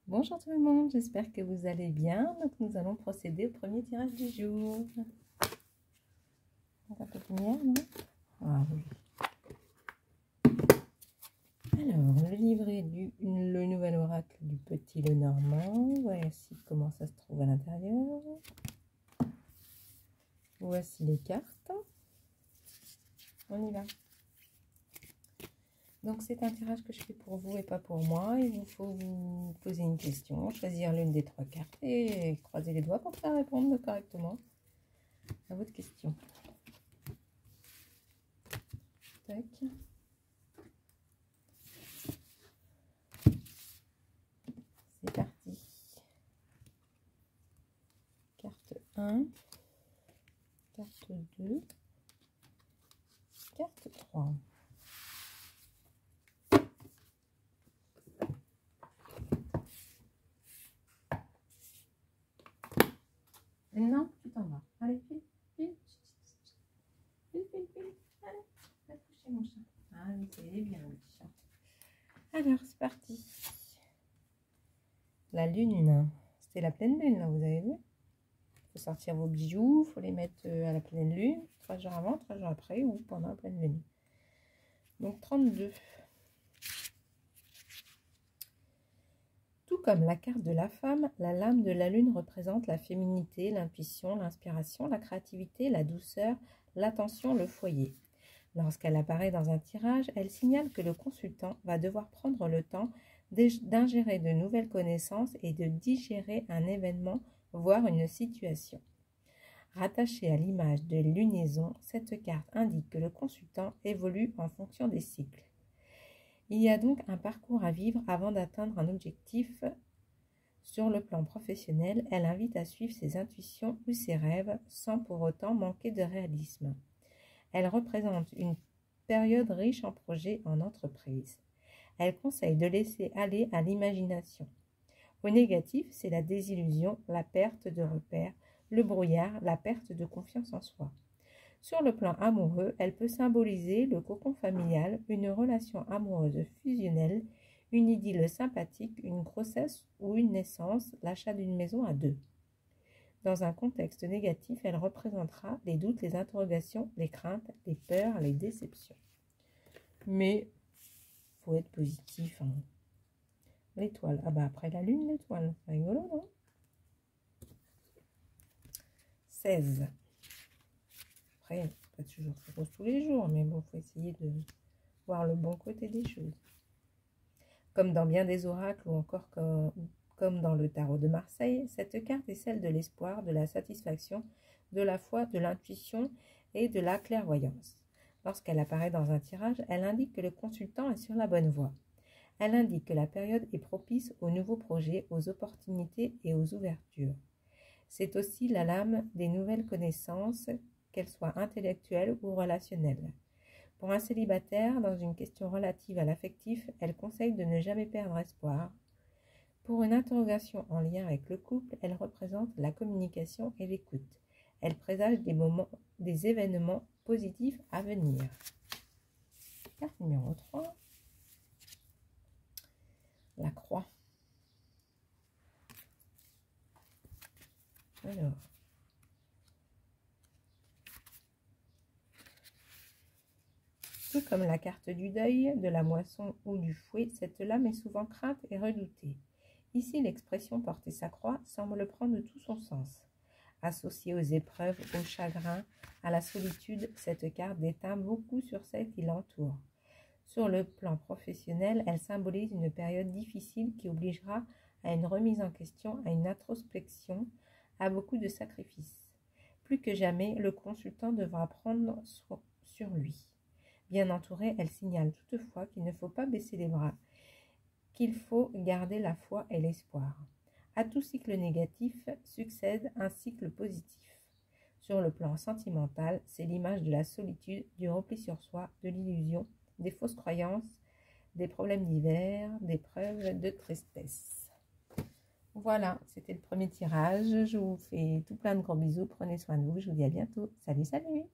Bonjour tout le monde, j'espère que vous allez bien. Donc nous allons procéder au premier tirage du jour. Un peu de lumière, non? Ah oui. Alors, le nouvel oracle du Petit Lenormand. Voici comment ça se trouve à l'intérieur. Voici les cartes. On y va. Donc c'est un tirage que je fais pour vous et pas pour moi. Il vous faut vous poser une question, choisir l'une des trois cartes et croiser les doigts pour faire répondre correctement à votre question. Tac. C'est parti. Carte 1, carte 2, carte 3. Non, tu t'en vas. Allez, file, file, file, file, file. Allez, va te coucher mon chat. Ah oui, c'est bien le petit chat. Alors, c'est parti. La lune. C'était la pleine lune, là, vous avez vu? Il faut sortir vos bijoux, il faut les mettre à la pleine lune, 3 jours avant, 3 jours après ou pendant la pleine lune. Donc 32. Tout comme la carte de la femme, la lame de la lune représente la féminité, l'intuition, l'inspiration, la créativité, la douceur, l'attention, le foyer. Lorsqu'elle apparaît dans un tirage, elle signale que le consultant va devoir prendre le temps d'ingérer de nouvelles connaissances et de digérer un événement, voire une situation. Rattachée à l'image de lunaison, cette carte indique que le consultant évolue en fonction des cycles. Il y a donc un parcours à vivre avant d'atteindre un objectif. Sur le plan professionnel, elle invite à suivre ses intuitions ou ses rêves sans pour autant manquer de réalisme. Elle représente une période riche en projets en entreprise. Elle conseille de laisser aller à l'imagination. Au négatif, c'est la désillusion, la perte de repères, le brouillard, la perte de confiance en soi. Sur le plan amoureux, elle peut symboliser le cocon familial, une relation amoureuse fusionnelle, une idylle sympathique, une grossesse ou une naissance, l'achat d'une maison à deux. Dans un contexte négatif, elle représentera les doutes, les interrogations, les craintes, les peurs, les déceptions. Mais il faut être positif. Hein. L'étoile. Ah bah après la lune, l'étoile. C'est rigolo, non? 16. Après, pas toujours ça rose tous les jours, mais bon, il faut essayer de voir le bon côté des choses. Comme dans bien des oracles ou encore comme dans le tarot de Marseille, cette carte est celle de l'espoir, de la satisfaction, de la foi, de l'intuition et de la clairvoyance. Lorsqu'elle apparaît dans un tirage, elle indique que le consultant est sur la bonne voie. Elle indique que la période est propice aux nouveaux projets, aux opportunités et aux ouvertures. C'est aussi la lame des nouvelles connaissances, qu'elles soient intellectuelles ou relationnelles. Pour un célibataire, dans une question relative à l'affectif, elle conseille de ne jamais perdre espoir. Pour une interrogation en lien avec le couple, elle représente la communication et l'écoute. Elle présage des événements positifs à venir. Carte numéro 3. La croix. Alors. Tout comme la carte du deuil, de la moisson ou du fouet, cette lame est souvent crainte et redoutée. Ici, l'expression porter sa croix semble prendre tout son sens. Associée aux épreuves, au chagrin, à la solitude, cette carte déteint beaucoup sur celle qui l'entoure. Sur le plan professionnel, elle symbolise une période difficile qui obligera à une remise en question, à une introspection, à beaucoup de sacrifices. Plus que jamais, le consultant devra prendre sur lui. Bien entourée, elle signale toutefois qu'il ne faut pas baisser les bras, qu'il faut garder la foi et l'espoir. À tout cycle négatif succède un cycle positif. Sur le plan sentimental, c'est l'image de la solitude, du repli sur soi, de l'illusion, des fausses croyances, des problèmes divers, des preuves de tristesse. Voilà, c'était le premier tirage. Je vous fais tout plein de gros bisous. Prenez soin de vous. Je vous dis à bientôt. Salut, salut!